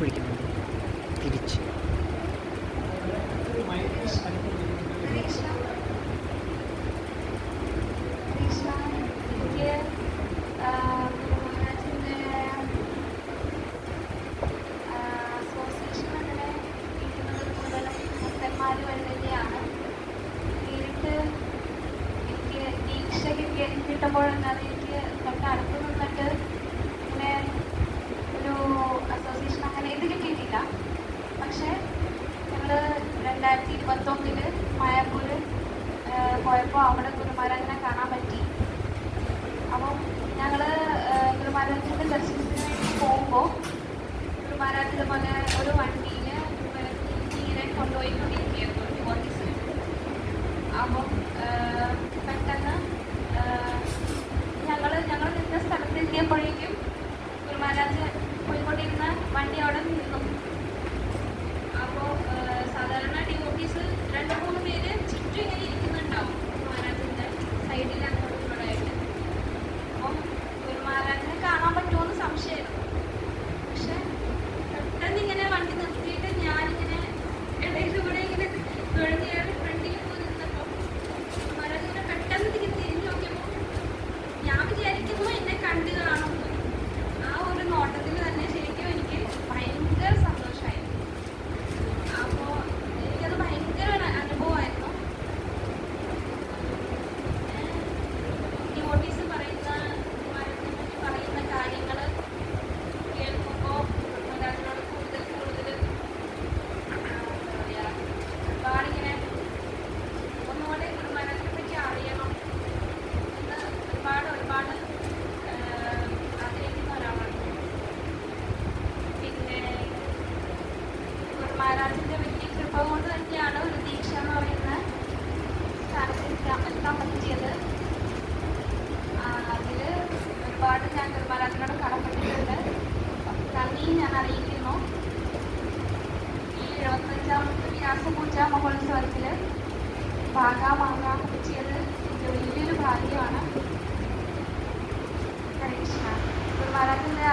പിടിക്കുന്നുണ്ട് തിരിച്ച്. കിട്ടുമ്പോഴെന്നത് എനിക്ക് തൊട്ടടുത്ത് നിന്നിട്ട് ഇങ്ങനെ ഒരു അസോസിയേഷൻ അങ്ങനെ ഇത് കിട്ടിയിട്ടില്ല. പക്ഷേ ഞങ്ങൾ 2021 മായാപ്പൂർ പോയപ്പോൾ അവിടെ ഗുരുമഹാരാജിനെ കാണാൻ പറ്റി. അപ്പം ഞങ്ങൾ ഗുരുമഹാരാജിൻ്റെ ദർശനത്തിന് വേണ്ടി പോകുമ്പോൾ ഗുരുമഹാരാജ് ഇതുപോലെ ഒരു വണ്ടിയിൽ ഇങ്ങനെ കൊണ്ടുപോയിക്കൊണ്ടിരിക്കുകയായിരുന്നു ഡിവോട്ടീസിന്. അപ്പം പെട്ടെന്ന് ഞങ്ങൾ നിന്ന സ്ഥലത്തെത്തിയപ്പോഴേക്കും ഗുരുമഹാരാജ് പോയിക്കൊണ്ടിരുന്ന വണ്ടി അവിടെ നിന്നു. അപ്പോൾ സാധാരണ ഡിവോട്ടീസ് 2-3 പേര് ചുറ്റും ഇങ്ങനെ ഇരിക്കുന്നുണ്ടാവും ഗുരുമഹാരാജിൻ്റെ സൈഡിൽ അങ്ങോട്ടും ഇങ്ങോട്ടായിട്ട്. അപ്പം ഗുരുമഹാരാജിനെ കാണാൻ പറ്റുമോയെന്ന് സംശയമായിരുന്നു. പക്ഷെ പെട്ടെന്ന് ഇങ്ങനെ വണ്ടി നിർത്തിയിട്ട് ഞാനിങ്ങനെ ഇടയിൽ കൂടെ ഇങ്ങനെ തുഴഞ്ഞേറി ഫ്രണ്ടിൽ പോയി നിന്നപ്പോൾ ഗുരുമഹാരാജ് ഇങ്ങനെ പെട്ടെന്ന് തിരിഞ്ഞ് നോക്കിയപ്പോൾ ഞാൻ വിചാരിക്കുന്നു എന്നെ കണ്ടു കാണുന്നു. ആ ഒരു നോട്ടത്തിൽ തന്നെ ശരിക്കും എനിക്ക് ഭയങ്കര സന്തോഷമായി. അപ്പോൾ എനിക്കത് ഭയങ്കര ഒരു അനുഭവമായിരുന്നു. ഡിവോട്ടീസ് പറയുന്ന കാര്യങ്ങൾ കേൾക്കുമ്പോൾ ഗുരുമഹാരാജിനോട് കൂടുതൽ എന്താ പറയുക, ഒരുപാടിങ്ങനെ ഒന്നുകൂടെ ഗുരുമഹാരാജിനെ പറ്റി അറിയണം എന്ന് ഒരുപാട് ആഗ്രഹിക്കുന്ന ഒരാളാണ്. പിന്നെ ഗുരുമഹാരാജിൻ്റെ വലിയ കൃപ കൊണ്ട് തന്നെയാണ് ഒരു ദീക്ഷ എന്ന് പറയുന്ന സ്ഥാനത്ത് എത്താൻ പറ്റിയത്. അതിൽ ഒരുപാട് ഞാൻ ഗുരുമഹാരാജിനോട് കടപ്പെട്ടിട്ടുണ്ട്. നന്ദി ഞാൻ അറിയിക്കുന്നു. ഈ 75ാമത്തെ വ്യാസപൂജ മഹോത്സവത്തിൽ ഭാഗമാകാൻ പറ്റിയത് എനിക്ക് വലിയൊരു ഭാഗ്യമാണ്. ഹരേ കൃഷ്ണ. ഗുരുമഹാരാജിൻ്റെ